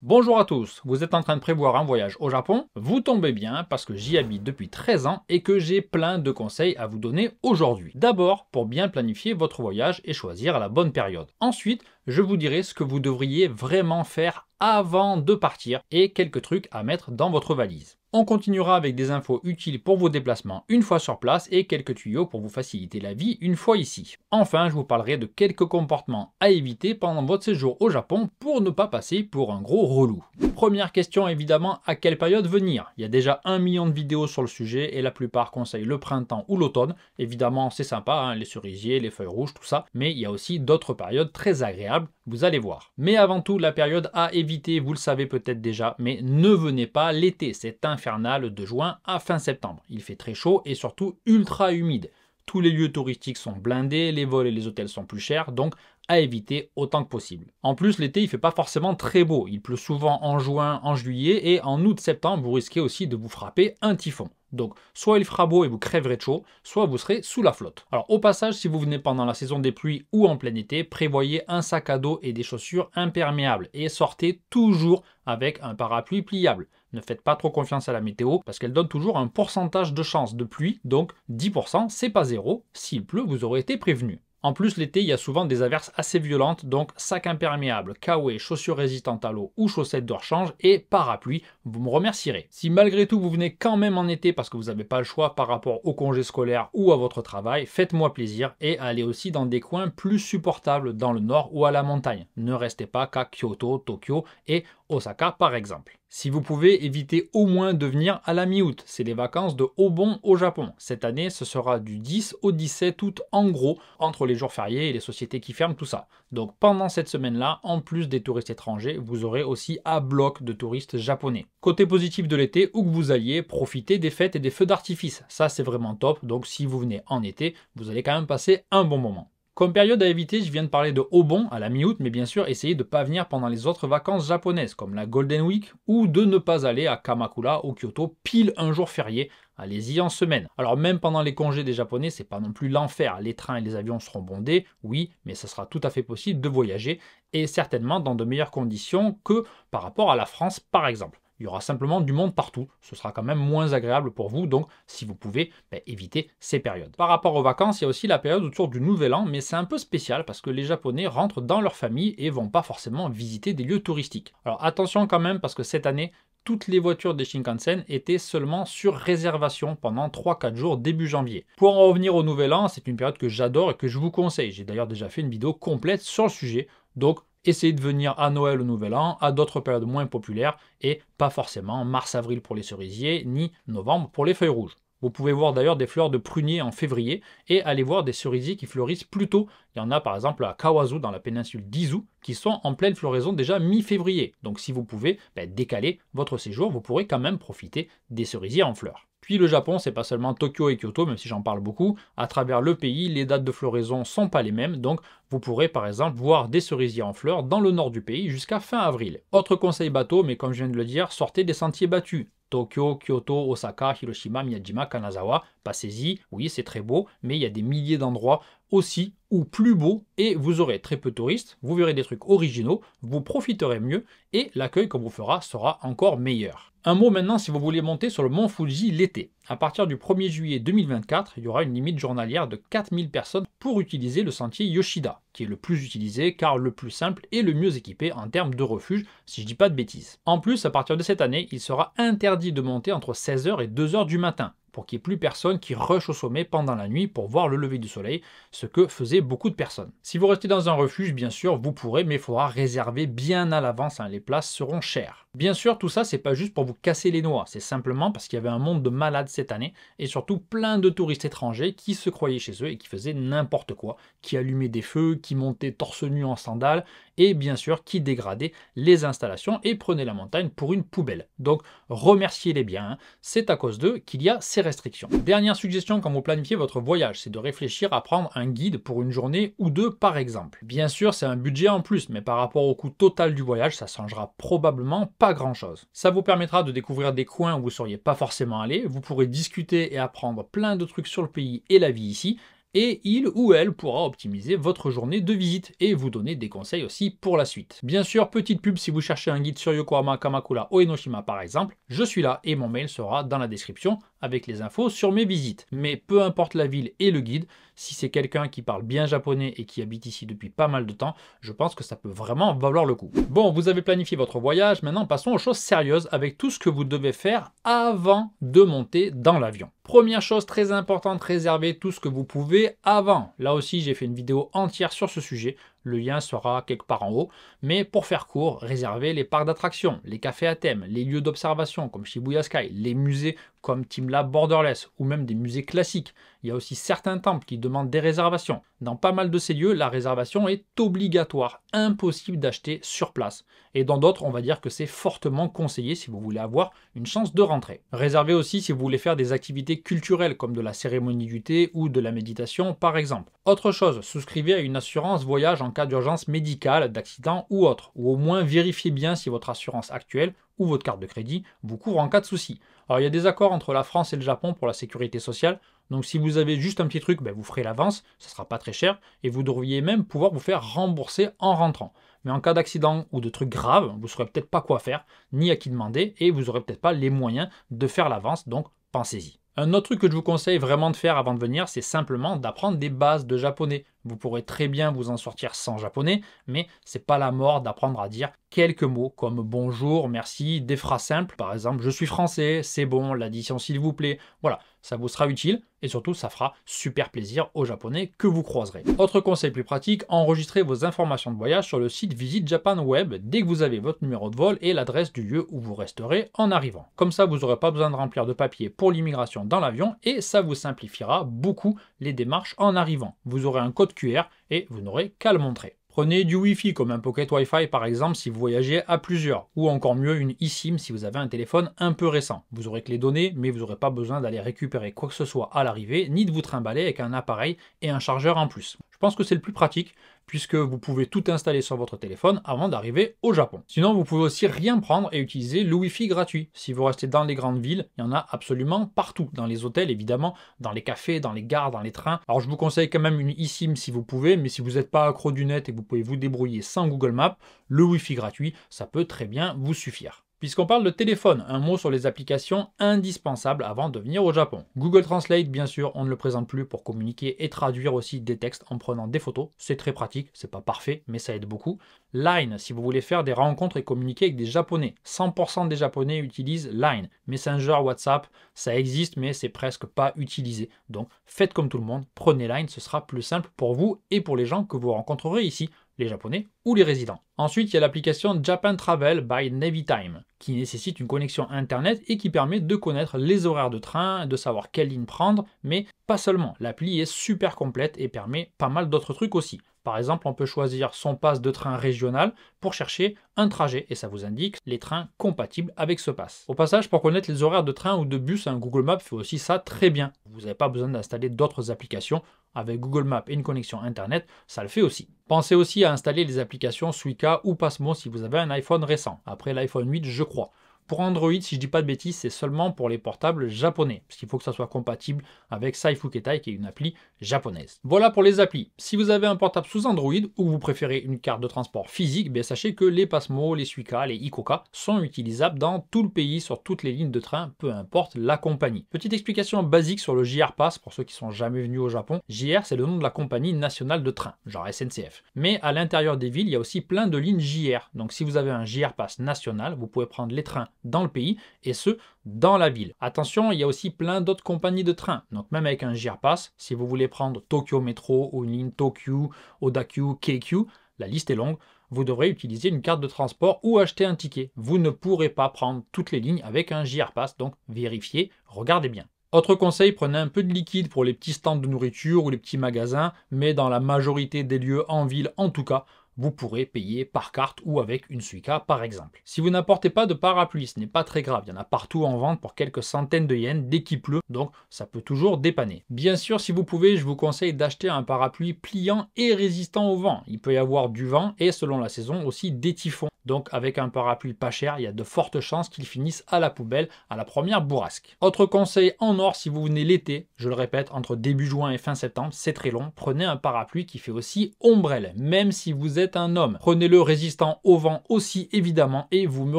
Bonjour à tous, vous êtes en train de prévoir un voyage au Japon? Vous tombez bien parce que j'y habite depuis 13 ans et que j'ai plein de conseils à vous donner aujourd'hui. D'abord, pour bien planifier votre voyage et choisir la bonne période. Ensuite, je vous dirai ce que vous devriez vraiment faire avant de partir et quelques trucs à mettre dans votre valise. On continuera avec des infos utiles pour vos déplacements une fois sur place et quelques tuyaux pour vous faciliter la vie une fois ici. Enfin, je vous parlerai de quelques comportements à éviter pendant votre séjour au Japon pour ne pas passer pour un gros relou. Première question évidemment, à quelle période venir? Il y a déjà 1 million de vidéos sur le sujet et la plupart conseillent le printemps ou l'automne. Évidemment, c'est sympa, hein, les cerisiers, les feuilles rouges, tout ça, mais il y a aussi d'autres périodes très agréables, vous allez voir. Mais avant tout, la période à éviter, vous le savez peut-être déjà, mais ne venez pas l'été, c'est infernal de juin à fin septembre. Il fait très chaud et surtout ultra humide. Tous les lieux touristiques sont blindés, les vols et les hôtels sont plus chers, donc à éviter autant que possible. En plus, l'été, il fait pas forcément très beau. Il pleut souvent en juin, en juillet, et en août-septembre, vous risquez aussi de vous frapper un typhon. Donc, soit il fera beau et vous crèverez de chaud, soit vous serez sous la flotte. Alors, au passage, si vous venez pendant la saison des pluies ou en plein été, prévoyez un sac à dos et des chaussures imperméables et sortez toujours avec un parapluie pliable. Ne faites pas trop confiance à la météo parce qu'elle donne toujours un pourcentage de chance de pluie, donc 10%, c'est pas zéro. S'il pleut, vous aurez été prévenu. En plus, l'été, il y a souvent des averses assez violentes, donc sac imperméable, kawaii, chaussures résistantes à l'eau ou chaussettes de rechange et parapluie, vous me remercierez. Si malgré tout vous venez quand même en été parce que vous n'avez pas le choix par rapport au congé scolaire ou à votre travail, faites-moi plaisir et allez aussi dans des coins plus supportables dans le nord ou à la montagne. Ne restez pas qu'à Kyoto, Tokyo et Osaka par exemple. Si vous pouvez, évitez au moins de venir à la mi-août, c'est les vacances de Obon au Japon. Cette année, ce sera du 10 au 17 août en gros, entre les jours fériés et les sociétés qui ferment, tout ça. Donc pendant cette semaine-là, en plus des touristes étrangers, vous aurez aussi un bloc de touristes japonais. Côté positif de l'été, où que vous alliez, profitez des fêtes et des feux d'artifice. Ça c'est vraiment top, donc si vous venez en été, vous allez quand même passer un bon moment. Comme période à éviter, je viens de parler de Obon à la mi-août, mais bien sûr, essayez de ne pas venir pendant les autres vacances japonaises, comme la Golden Week, ou de ne pas aller à Kamakura ou Kyoto pile un jour férié. Allez-y en semaine. Alors même pendant les congés des Japonais, c'est pas non plus l'enfer. Les trains et les avions seront bondés, oui, mais ça sera tout à fait possible de voyager, et certainement dans de meilleures conditions que par rapport à la France, par exemple. Il y aura simplement du monde partout. Ce sera quand même moins agréable pour vous, donc si vous pouvez, évitez ces périodes. Par rapport aux vacances, il y a aussi la période autour du Nouvel An, mais c'est un peu spécial parce que les Japonais rentrent dans leur famille et vont pas forcément visiter des lieux touristiques. Alors attention quand même parce que cette année, toutes les voitures des Shinkansen étaient seulement sur réservation pendant 3-4 jours début janvier. Pour en revenir au Nouvel An, c'est une période que j'adore et que je vous conseille. J'ai d'ailleurs déjà fait une vidéo complète sur le sujet, donc essayez de venir à Noël, au Nouvel An, à d'autres périodes moins populaires et pas forcément mars-avril pour les cerisiers ni novembre pour les feuilles rouges. Vous pouvez voir d'ailleurs des fleurs de prunier en février et aller voir des cerisiers qui fleurissent plus tôt. Il y en a par exemple à Kawazu dans la péninsule d'Izu qui sont en pleine floraison déjà mi-février. Donc si vous pouvez décaler votre séjour, vous pourrez quand même profiter des cerisiers en fleurs. Puis le Japon, c'est pas seulement Tokyo et Kyoto, même si j'en parle beaucoup. À travers le pays, les dates de floraison sont pas les mêmes, donc vous pourrez par exemple voir des cerisiers en fleurs dans le nord du pays jusqu'à fin avril. Autre conseil bateau, mais comme je viens de le dire, sortez des sentiers battus. Tokyo, Kyoto, Osaka, Hiroshima, Miyajima, Kanazawa, passez-y, oui c'est très beau, mais il y a des milliers d'endroits aussi ou plus beaux et vous aurez très peu de touristes, vous verrez des trucs originaux, vous profiterez mieux et l'accueil qu'on vous fera sera encore meilleur. Un mot maintenant si vous voulez monter sur le mont Fuji l'été. À partir du 1er juillet 2024, il y aura une limite journalière de 4000 personnes pour utiliser le sentier Yoshida, qui est le plus utilisé car le plus simple et le mieux équipé en termes de refuge, si je dis pas de bêtises. En plus, à partir de cette année, il sera interdit de monter entre 16h et 2h du matin, pour qu'il n'y ait plus personne qui rush au sommet pendant la nuit pour voir le lever du soleil, ce que faisaient beaucoup de personnes. Si vous restez dans un refuge, bien sûr, vous pourrez, mais il faudra réserver bien à l'avance, les places seront chères. Bien sûr, tout ça, c'est pas juste pour vous casser les noix, c'est simplement parce qu'il y avait un monde de malades cette année, et surtout plein de touristes étrangers qui se croyaient chez eux et qui faisaient n'importe quoi, qui allumaient des feux, qui montaient torse nu en sandales, et bien sûr qui dégradaient les installations et prenaient la montagne pour une poubelle. Donc remerciez-les bien, c'est à cause d'eux qu'il y a ces restrictions. Dernière suggestion quand vous planifiez votre voyage, c'est de réfléchir à prendre un guide pour une journée ou deux par exemple. Bien sûr, c'est un budget en plus, mais par rapport au coût total du voyage, ça changera probablement pas grand-chose. Ça vous permettra de découvrir des coins où vous ne seriez pas forcément allé, vous pourrez discuter et apprendre plein de trucs sur le pays et la vie ici, et il ou elle pourra optimiser votre journée de visite et vous donner des conseils aussi pour la suite. Bien sûr, petite pub si vous cherchez un guide sur Yokohama, Kamakura, Oenoshima par exemple, je suis là et mon mail sera dans la description avec les infos sur mes visites. Mais peu importe la ville et le guide, si c'est quelqu'un qui parle bien japonais et qui habite ici depuis pas mal de temps, je pense que ça peut vraiment valoir le coup. Bon, vous avez planifié votre voyage, maintenant passons aux choses sérieuses avec tout ce que vous devez faire avant de monter dans l'avion. Première chose très importante, réservez tout ce que vous pouvez avant. Là aussi, j'ai fait une vidéo entière sur ce sujet. Le lien sera quelque part en haut. Mais pour faire court, réservez les parcs d'attractions, les cafés à thème, les lieux d'observation comme Shibuya Sky, les musées comme TeamLab Borderless ou même des musées classiques. Il y a aussi certains temples qui demandent des réservations. Dans pas mal de ces lieux, la réservation est obligatoire, impossible d'acheter sur place. Et dans d'autres, on va dire que c'est fortement conseillé si vous voulez avoir une chance de rentrer. Réservez aussi si vous voulez faire des activités culturelles comme de la cérémonie du thé ou de la méditation par exemple. Autre chose, souscrivez à une assurance voyage en cas d'urgence médicale, d'accident ou autre. Ou au moins vérifiez bien si votre assurance actuelle ou votre carte de crédit vous couvre en cas de souci. Alors il y a des accords entre la France et le Japon pour la sécurité sociale, donc si vous avez juste un petit truc, vous ferez l'avance, ça ne sera pas très cher, et vous devriez même pouvoir vous faire rembourser en rentrant. Mais en cas d'accident ou de trucs graves, vous ne saurez peut-être pas quoi faire, ni à qui demander, et vous n'aurez peut-être pas les moyens de faire l'avance, donc pensez-y. Un autre truc que je vous conseille vraiment de faire avant de venir, c'est simplement d'apprendre des bases de japonais. Vous pourrez très bien vous en sortir sans japonais, mais c'est pas la mort d'apprendre à dire quelques mots comme bonjour, merci, des phrases simples. Par exemple, je suis français, c'est bon, l'addition s'il vous plaît. Voilà, ça vous sera utile et surtout ça fera super plaisir aux japonais que vous croiserez. Autre conseil plus pratique, enregistrez vos informations de voyage sur le site Visit Japan Web dès que vous avez votre numéro de vol et l'adresse du lieu où vous resterez en arrivant. Comme ça, vous n'aurez pas besoin de remplir de papier pour l'immigration dans l'avion et ça vous simplifiera beaucoup les démarches en arrivant. Vous aurez un code QR et vous n'aurez qu'à le montrer. Prenez du Wi-Fi comme un Pocket Wi-Fi par exemple si vous voyagez à plusieurs, ou encore mieux une eSIM si vous avez un téléphone un peu récent. Vous aurez que les données, mais vous n'aurez pas besoin d'aller récupérer quoi que ce soit à l'arrivée, ni de vous trimballer avec un appareil et un chargeur en plus. Je pense que c'est le plus pratique, puisque vous pouvez tout installer sur votre téléphone avant d'arriver au Japon. Sinon, vous pouvez aussi rien prendre et utiliser le Wi-Fi gratuit. Si vous restez dans les grandes villes, il y en a absolument partout. Dans les hôtels, évidemment, dans les cafés, dans les gares, dans les trains. Alors, je vous conseille quand même une eSIM si vous pouvez, mais si vous n'êtes pas accro du net et que vous pouvez vous débrouiller sans Google Maps, le Wi-Fi gratuit, ça peut très bien vous suffire. Puisqu'on parle de téléphone, un mot sur les applications indispensables avant de venir au Japon. Google Translate, bien sûr, on ne le présente plus pour communiquer et traduire aussi des textes en prenant des photos. C'est très pratique, c'est pas parfait, mais ça aide beaucoup. Line, si vous voulez faire des rencontres et communiquer avec des Japonais. 100% des Japonais utilisent Line. Messenger, WhatsApp, ça existe, mais c'est presque pas utilisé. Donc, faites comme tout le monde, prenez Line, ce sera plus simple pour vous et pour les gens que vous rencontrerez ici, les Japonais ou les résidents. Ensuite, il y a l'application Japan Travel by Navitime, qui nécessite une connexion internet et qui permet de connaître les horaires de train, de savoir quelle ligne prendre, mais pas seulement. L'appli est super complète et permet pas mal d'autres trucs aussi. Par exemple, on peut choisir son pass de train régional pour chercher un trajet et ça vous indique les trains compatibles avec ce pass. Au passage, pour connaître les horaires de train ou de bus, Google Maps fait aussi ça très bien. Vous n'avez pas besoin d'installer d'autres applications. Avec Google Maps et une connexion internet, ça le fait aussi. Pensez aussi à installer les applications Suica ou Passmo si vous avez un iPhone récent, après l'iPhone 8 je crois. Pour Android, si je dis pas de bêtises, c'est seulement pour les portables japonais, parce qu'il faut que ça soit compatible avec Saifuketai, qui est une appli japonaise. Voilà pour les applis. Si vous avez un portable sous Android ou que vous préférez une carte de transport physique, sachez que les Passmo, les Suica, les Ikoka sont utilisables dans tout le pays, sur toutes les lignes de train, peu importe la compagnie. Petite explication basique sur le JR Pass, pour ceux qui sont jamais venus au Japon. JR, c'est le nom de la compagnie nationale de train, genre SNCF. Mais à l'intérieur des villes, il y a aussi plein de lignes JR. Donc si vous avez un JR Pass national, vous pouvez prendre les trains dans le pays et ce dans la ville. Attention, il y a aussi plein d'autres compagnies de train. Donc même avec un JR Pass, si vous voulez prendre Tokyo Metro ou une ligne Tokyu, Odakyu, Keikyu, la liste est longue, vous devrez utiliser une carte de transport ou acheter un ticket. Vous ne pourrez pas prendre toutes les lignes avec un JR Pass, donc vérifiez, regardez bien. Autre conseil, prenez un peu de liquide pour les petits stands de nourriture ou les petits magasins, mais dans la majorité des lieux en ville en tout cas, vous pourrez payer par carte ou avec une Suica par exemple. Si vous n'apportez pas de parapluie, ce n'est pas très grave, il y en a partout en vente pour quelques centaines de yens dès qu'il pleut, donc ça peut toujours dépanner. Bien sûr, si vous pouvez, je vous conseille d'acheter un parapluie pliant et résistant au vent. Il peut y avoir du vent et selon la saison aussi des typhons. Donc avec un parapluie pas cher, il y a de fortes chances qu'il finisse à la poubelle à la première bourrasque. Autre conseil en or si vous venez l'été, je le répète, entre début juin et fin septembre, c'est très long, prenez un parapluie qui fait aussi ombrelle, même si vous êtes un homme. Prenez-le résistant au vent aussi évidemment et vous me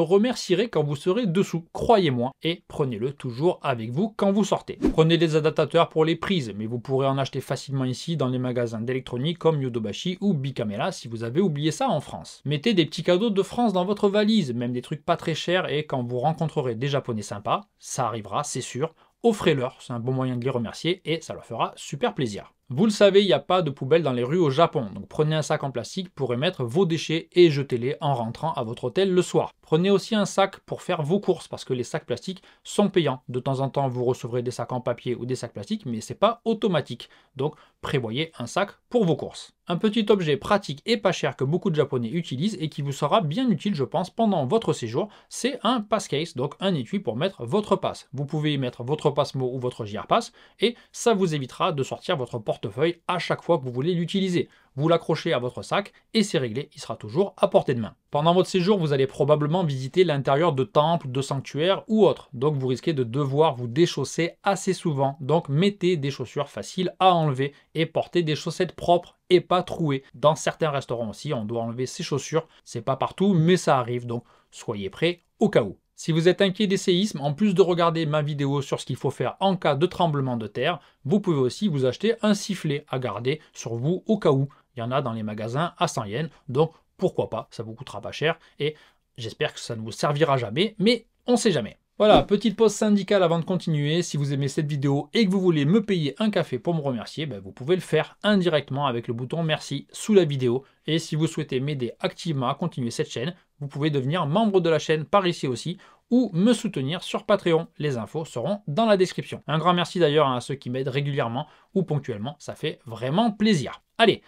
remercierez quand vous serez dessous, croyez-moi, et prenez-le toujours avec vous quand vous sortez. Prenez des adaptateurs pour les prises, mais vous pourrez en acheter facilement ici dans les magasins d'électronique comme Yodobashi ou Bikamera si vous avez oublié ça en France. Mettez des petits cadeaux de France dans votre valise, même des trucs pas très chers, et quand vous rencontrerez des Japonais sympas, ça arrivera, c'est sûr, offrez-leur, c'est un bon moyen de les remercier et ça leur fera super plaisir. Vous le savez, il n'y a pas de poubelle dans les rues au Japon, donc prenez un sac en plastique pour y mettre vos déchets et jetez-les en rentrant à votre hôtel le soir. Prenez aussi un sac pour faire vos courses parce que les sacs plastiques sont payants. De temps en temps, vous recevrez des sacs en papier ou des sacs plastiques, mais c'est pas automatique. Donc prévoyez un sac pour vos courses. Un petit objet pratique et pas cher que beaucoup de Japonais utilisent et qui vous sera bien utile, je pense, pendant votre séjour, c'est un passcase, donc un étui pour mettre votre passe. Vous pouvez y mettre votre Passmo ou votre JR Pass et ça vous évitera de sortir votre portefeuille à chaque fois que vous voulez l'utiliser. Vous l'accrochez à votre sac et c'est réglé, il sera toujours à portée de main. Pendant votre séjour, vous allez probablement visiter l'intérieur de temples, de sanctuaires ou autres, donc vous risquez de devoir vous déchausser assez souvent. Donc mettez des chaussures faciles à enlever et portez des chaussettes propres et pas trouées. Dans certains restaurants aussi, on doit enlever ses chaussures, c'est pas partout, mais ça arrive, donc soyez prêts au cas où. Si vous êtes inquiet des séismes, en plus de regarder ma vidéo sur ce qu'il faut faire en cas de tremblement de terre, vous pouvez aussi vous acheter un sifflet à garder sur vous au cas où. Il y en a dans les magasins à 100 yens, donc pourquoi pas, ça vous coûtera pas cher et j'espère que ça ne vous servira jamais, mais on sait jamais. Voilà, petite pause syndicale avant de continuer. Si vous aimez cette vidéo et que vous voulez me payer un café pour me remercier, vous pouvez le faire indirectement avec le bouton merci sous la vidéo. Et si vous souhaitez m'aider activement à continuer cette chaîne, vous pouvez devenir membre de la chaîne par ici aussi ou me soutenir sur Patreon. Les infos seront dans la description. Un grand merci d'ailleurs à ceux qui m'aident régulièrement ou ponctuellement, ça fait vraiment plaisir. Allez,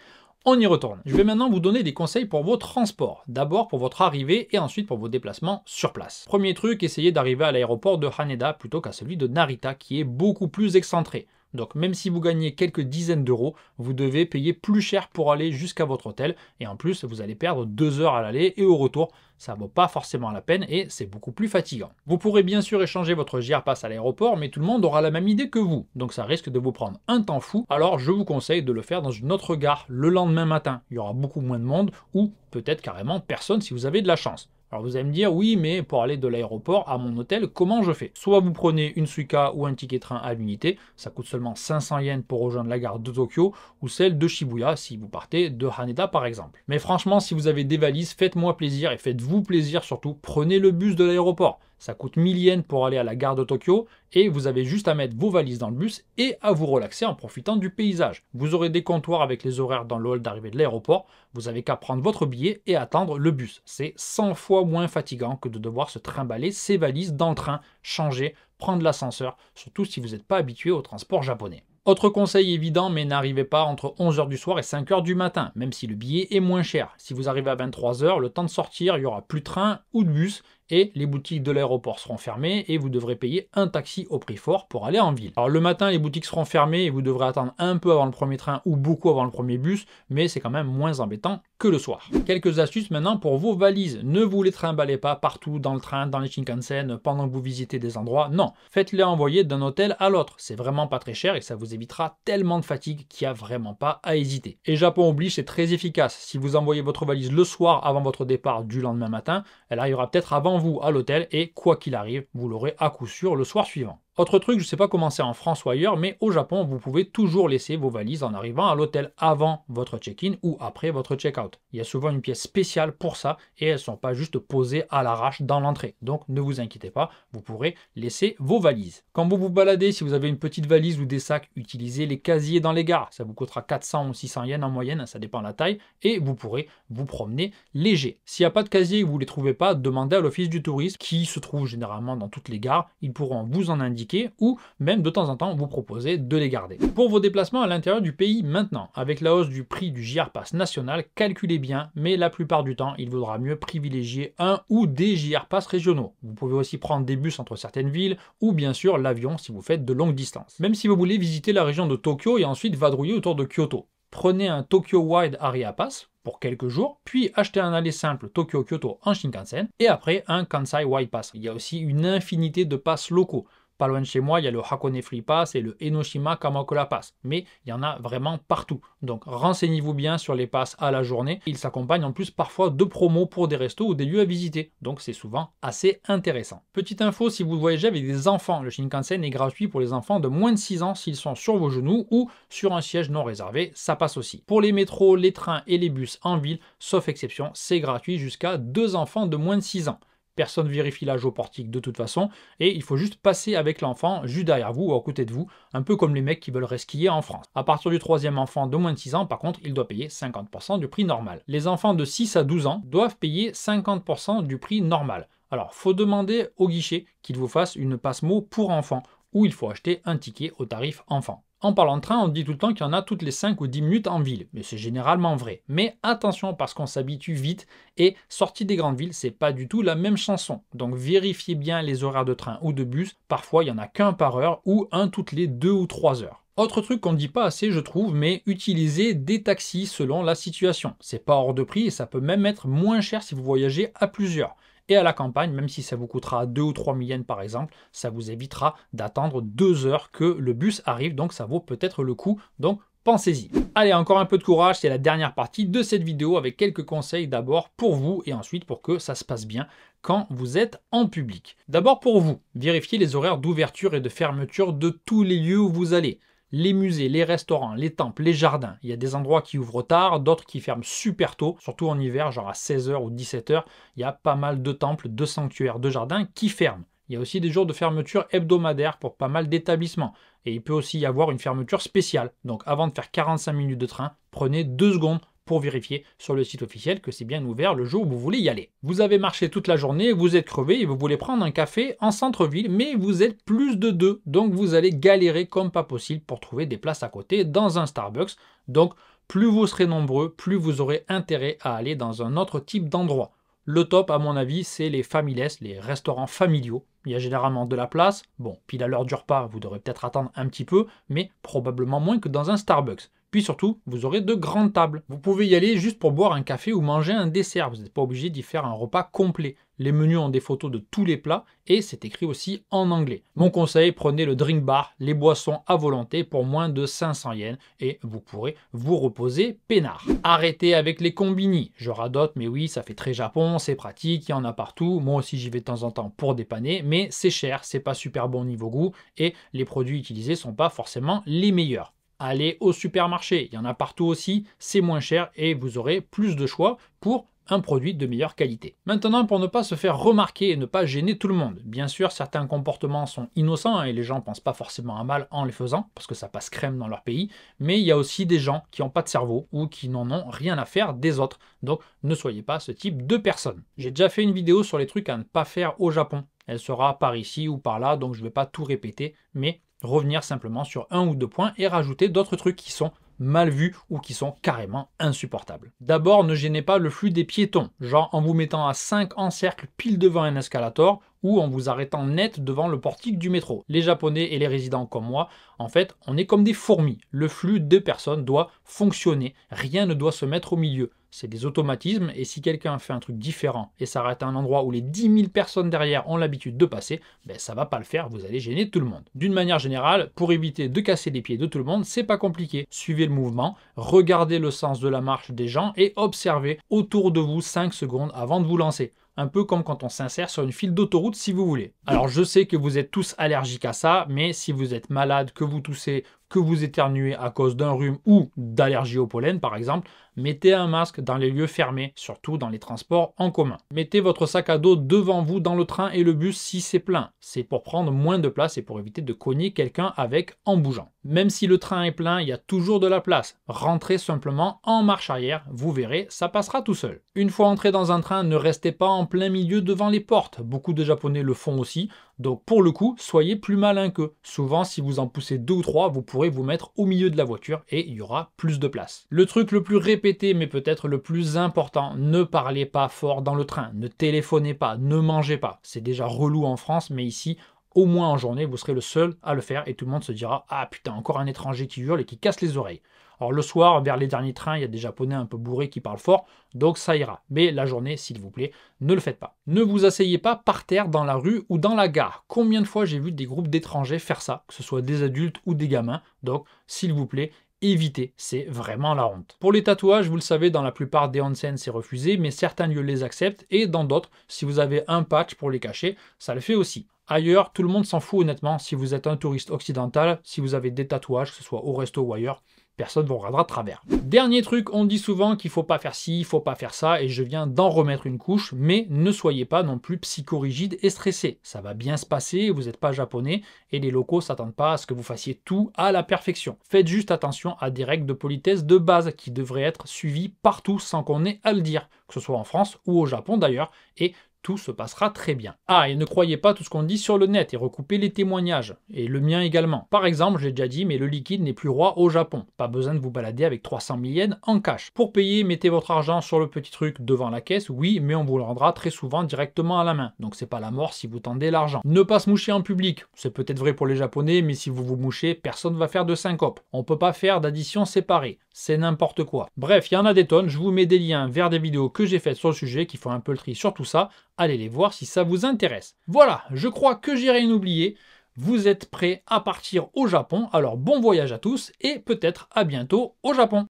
on y retourne. Je vais maintenant vous donner des conseils pour vos transports. D'abord pour votre arrivée et ensuite pour vos déplacements sur place. Premier truc, essayez d'arriver à l'aéroport de Haneda plutôt qu'à celui de Narita qui est beaucoup plus excentré. Donc même si vous gagnez quelques dizaines d'euros, vous devez payer plus cher pour aller jusqu'à votre hôtel et en plus vous allez perdre 2 heures à l'aller et au retour. Ça ne vaut pas forcément la peine et c'est beaucoup plus fatigant. Vous pourrez bien sûr échanger votre JR Pass à l'aéroport, mais tout le monde aura la même idée que vous, donc ça risque de vous prendre un temps fou. Alors je vous conseille de le faire dans une autre gare le lendemain matin. Il y aura beaucoup moins de monde ou peut-être carrément personne si vous avez de la chance. Alors vous allez me dire, oui, mais pour aller de l'aéroport à mon hôtel, comment je fais? Soit vous prenez une Suica ou un ticket train à l'unité, ça coûte seulement 500 yens pour rejoindre la gare de Tokyo, ou celle de Shibuya si vous partez de Haneda par exemple. Mais franchement, si vous avez des valises, faites-moi plaisir et faites-vous plaisir surtout, prenez le bus de l'aéroport. Ça coûte 1000 yens pour aller à la gare de Tokyo et vous avez juste à mettre vos valises dans le bus et à vous relaxer en profitant du paysage. Vous aurez des comptoirs avec les horaires dans le hall d'arrivée de l'aéroport. Vous avez qu'à prendre votre billet et attendre le bus. C'est 100 fois moins fatigant que de devoir se trimballer ses valises dans le train, changer, prendre l'ascenseur, surtout si vous n'êtes pas habitué au transport japonais. Autre conseil évident, mais n'arrivez pas entre 11 h du soir et 5 h du matin, même si le billet est moins cher. Si vous arrivez à 23 h, le temps de sortir, il n'y aura plus de train ou de bus et les boutiques de l'aéroport seront fermées et vous devrez payer un taxi au prix fort pour aller en ville. Alors le matin, les boutiques seront fermées et vous devrez attendre un peu avant le premier train ou beaucoup avant le premier bus, mais c'est quand même moins embêtant que le soir. Quelques astuces maintenant pour vos valises. Ne vous les trimballez pas partout dans le train, dans les Shinkansen, pendant que vous visitez des endroits. Non, faites-les envoyer d'un hôtel à l'autre. C'est vraiment pas très cher et ça vous évitera tellement de fatigue qu'il n'y a vraiment pas à hésiter. Et Japon oblige, c'est très efficace. Si vous envoyez votre valise le soir avant votre départ du lendemain matin, elle arrivera peut-être avant vous à l'hôtel et quoi qu'il arrive, vous l'aurez à coup sûr le soir suivant. Autre truc, je ne sais pas comment c'est en France ou ailleurs, mais au Japon, vous pouvez toujours laisser vos valises en arrivant à l'hôtel avant votre check-in ou après votre check-out. Il y a souvent une pièce spéciale pour ça et elles ne sont pas juste posées à l'arrache dans l'entrée. Donc ne vous inquiétez pas, vous pourrez laisser vos valises. Quand vous vous baladez, si vous avez une petite valise ou des sacs, utilisez les casiers dans les gares. Ça vous coûtera 400 ou 600 yens en moyenne, ça dépend de la taille, et vous pourrez vous promener léger. S'il n'y a pas de casier et que vous ne les trouvez pas, demandez à l'office du tourisme qui se trouve généralement dans toutes les gares. Ils pourront vous en indiquer ou même de temps en temps vous proposer de les garder. Pour vos déplacements à l'intérieur du pays maintenant, avec la hausse du prix du JR Pass national, calculez bien, mais la plupart du temps, il vaudra mieux privilégier un ou des JR Pass régionaux. Vous pouvez aussi prendre des bus entre certaines villes ou bien sûr l'avion si vous faites de longues distances. Même si vous voulez visiter la région de Tokyo et ensuite vadrouiller autour de Kyoto. prenez un Tokyo Wide Area Pass pour quelques jours, puis achetez un aller simple Tokyo-Kyoto en Shinkansen, et après un Kansai Wide Pass. Il y a aussi une infinité de passes locaux. Pas loin de chez moi, il y a le Hakone Free Pass et le Enoshima Kamakura Pass. Mais il y en a vraiment partout. Donc renseignez-vous bien sur les passes à la journée. Ils s'accompagnent en plus parfois de promos pour des restos ou des lieux à visiter. Donc c'est souvent assez intéressant. Petite info, si vous voyagez avec des enfants, le Shinkansen est gratuit pour les enfants de moins de 6 ans s'ils sont sur vos genoux ou sur un siège non réservé. Ça passe aussi. Pour les métros, les trains et les bus en ville, sauf exception, c'est gratuit jusqu'à 2 enfants de moins de 6 ans. Personne vérifie l'âge au portique de toute façon, et il faut juste passer avec l'enfant juste derrière vous ou à côté de vous, un peu comme les mecs qui veulent reskier en France. À partir du 3e enfant de moins de 6 ans, par contre, il doit payer 50% du prix normal. Les enfants de 6 à 12 ans doivent payer 50% du prix normal. Alors, faut demander au guichet qu'il vous fasse une passe-mot pour enfants, ou il faut acheter un ticket au tarif enfant. En parlant de train, on dit tout le temps qu'il y en a toutes les 5 ou 10 minutes en ville, mais c'est généralement vrai. Mais attention parce qu'on s'habitue vite et sortie des grandes villes, c'est pas du tout la même chanson. Donc vérifiez bien les horaires de train ou de bus, parfois il n'y en a qu'un par heure ou un toutes les 2 ou 3 heures. Autre truc qu'on ne dit pas assez je trouve, mais utilisez des taxis selon la situation. C'est pas hors de prix et ça peut même être moins cher si vous voyagez à plusieurs. Et à la campagne, même si ça vous coûtera 2 ou 3 000 yens par exemple, ça vous évitera d'attendre 2 heures que le bus arrive, donc ça vaut peut-être le coup, donc pensez-y. Allez, encore un peu de courage, c'est la dernière partie de cette vidéo avec quelques conseils d'abord pour vous et ensuite pour que ça se passe bien quand vous êtes en public. D'abord pour vous, vérifiez les horaires d'ouverture et de fermeture de tous les lieux où vous allez. Les musées, les restaurants, les temples, les jardins. Il y a des endroits qui ouvrent tard, d'autres qui ferment super tôt, surtout en hiver, genre à 16 h ou 17 h. Il y a pas mal de temples, de sanctuaires, de jardins qui ferment. Il y a aussi des jours de fermeture hebdomadaire pour pas mal d'établissements. Et il peut aussi y avoir une fermeture spéciale. Donc avant de faire 45 minutes de train, prenez 2 secondes pour vérifier sur le site officiel que c'est bien ouvert le jour où vous voulez y aller. Vous avez marché toute la journée, vous êtes crevé et vous voulez prendre un café en centre-ville, mais vous êtes plus de 2, donc vous allez galérer comme pas possible pour trouver des places à côté dans un Starbucks. Donc plus vous serez nombreux, plus vous aurez intérêt à aller dans un autre type d'endroit. Le top, à mon avis, c'est les familess, les restaurants familiaux. Il y a généralement de la place. Bon, pile à l'heure du repas, vous devrez peut-être attendre un petit peu, mais probablement moins que dans un Starbucks. Puis surtout, vous aurez de grandes tables. Vous pouvez y aller juste pour boire un café ou manger un dessert. Vous n'êtes pas obligé d'y faire un repas complet. Les menus ont des photos de tous les plats et c'est écrit aussi en anglais. Mon conseil, prenez le drink bar, les boissons à volonté pour moins de 500 yens et vous pourrez vous reposer peinard. Arrêtez avec les combini. Je radote, mais oui, ça fait très Japon, c'est pratique, il y en a partout. Moi aussi, j'y vais de temps en temps pour dépanner, mais c'est cher, c'est pas super bon niveau goût et les produits utilisés sont pas forcément les meilleurs. Allez au supermarché, il y en a partout aussi, c'est moins cher et vous aurez plus de choix pour un produit de meilleure qualité. Maintenant, pour ne pas se faire remarquer et ne pas gêner tout le monde, bien sûr, certains comportements sont innocents et les gens ne pensent pas forcément à mal en les faisant, parce que ça passe crème dans leur pays, mais il y a aussi des gens qui n'ont pas de cerveau ou qui n'en ont rien à faire des autres, donc ne soyez pas ce type de personne. J'ai déjà fait une vidéo sur les trucs à ne pas faire au Japon, elle sera par ici ou par là, donc je ne vais pas tout répéter, mais revenir simplement sur 1 ou 2 points et rajouter d'autres trucs qui sont mal vus ou qui sont carrément insupportables. D'abord, ne gênez pas le flux des piétons, genre en vous mettant à 5 en cercle pile devant un escalator ou en vous arrêtant net devant le portique du métro. Les Japonais et les résidents comme moi, en fait, on est comme des fourmis. Le flux de personnes doit fonctionner, rien ne doit se mettre au milieu. C'est des automatismes et si quelqu'un fait un truc différent et s'arrête à un endroit où les 10 000 personnes derrière ont l'habitude de passer, ben ça va pas le faire, vous allez gêner tout le monde. D'une manière générale, pour éviter de casser les pieds de tout le monde, c'est pas compliqué. Suivez le mouvement, regardez le sens de la marche des gens et observez autour de vous 5 secondes avant de vous lancer. Un peu comme quand on s'insère sur une file d'autoroute si vous voulez. Alors je sais que vous êtes tous allergiques à ça, mais si vous êtes malade, que vous toussez, que vous éternuez à cause d'un rhume ou d'allergie au pollen par exemple, mettez un masque dans les lieux fermés, surtout dans les transports en commun. Mettez votre sac à dos devant vous dans le train et le bus si c'est plein. C'est pour prendre moins de place et pour éviter de cogner quelqu'un avec en bougeant. Même si le train est plein, il y a toujours de la place. Rentrez simplement en marche arrière, vous verrez, ça passera tout seul. Une fois entré dans un train, ne restez pas en plein milieu devant les portes. Beaucoup de Japonais le font aussi. Donc pour le coup, soyez plus malin qu'eux. Souvent, si vous en poussez 2 ou 3, vous pourrez vous mettre au milieu de la voiture et il y aura plus de place. Le truc le plus répété, mais peut-être le plus important, ne parlez pas fort dans le train, ne téléphonez pas, ne mangez pas. C'est déjà relou en France, mais ici, au moins en journée, vous serez le seul à le faire et tout le monde se dira « Ah putain, encore un étranger qui hurle et qui casse les oreilles ». Alors le soir, vers les derniers trains, il y a des Japonais un peu bourrés qui parlent fort, donc ça ira. Mais la journée, s'il vous plaît, ne le faites pas. Ne vous asseyez pas par terre dans la rue ou dans la gare. Combien de fois j'ai vu des groupes d'étrangers faire ça, que ce soit des adultes ou des gamins. Donc, s'il vous plaît, évitez, c'est vraiment la honte. Pour les tatouages, vous le savez, dans la plupart des onsen, c'est refusé, mais certains lieux les acceptent, et dans d'autres, si vous avez un patch pour les cacher, ça le fait aussi. Ailleurs, tout le monde s'en fout honnêtement, si vous êtes un touriste occidental, si vous avez des tatouages, que ce soit au resto ou ailleurs, personne ne vous regardera de travers. Dernier truc, on dit souvent qu'il ne faut pas faire ci, il ne faut pas faire ça, et je viens d'en remettre une couche, mais ne soyez pas non plus psychorigide et stressé. Ça va bien se passer, vous n'êtes pas japonais, et les locaux ne s'attendent pas à ce que vous fassiez tout à la perfection. Faites juste attention à des règles de politesse de base qui devraient être suivies partout sans qu'on ait à le dire, que ce soit en France ou au Japon d'ailleurs, et tout se passera très bien. Ah, et ne croyez pas tout ce qu'on dit sur le net et recoupez les témoignages, et le mien également. Par exemple, je l'ai déjà dit, mais le liquide n'est plus roi au Japon. Pas besoin de vous balader avec 300 000 yens en cash. Pour payer, mettez votre argent sur le petit truc devant la caisse, oui, mais on vous le rendra très souvent directement à la main. Donc c'est pas la mort si vous tendez l'argent. Ne pas se moucher en public, c'est peut-être vrai pour les Japonais, mais si vous vous mouchez, personne ne va faire de syncope. On peut pas faire d'addition séparée. C'est n'importe quoi. Bref, il y en a des tonnes, je vous mets des liens vers des vidéos que j'ai faites sur le sujet qui font un peu le tri sur tout ça. Allez les voir si ça vous intéresse. Voilà, je crois que j'ai rien oublié. Vous êtes prêts à partir au Japon, alors bon voyage à tous et peut-être à bientôt au Japon.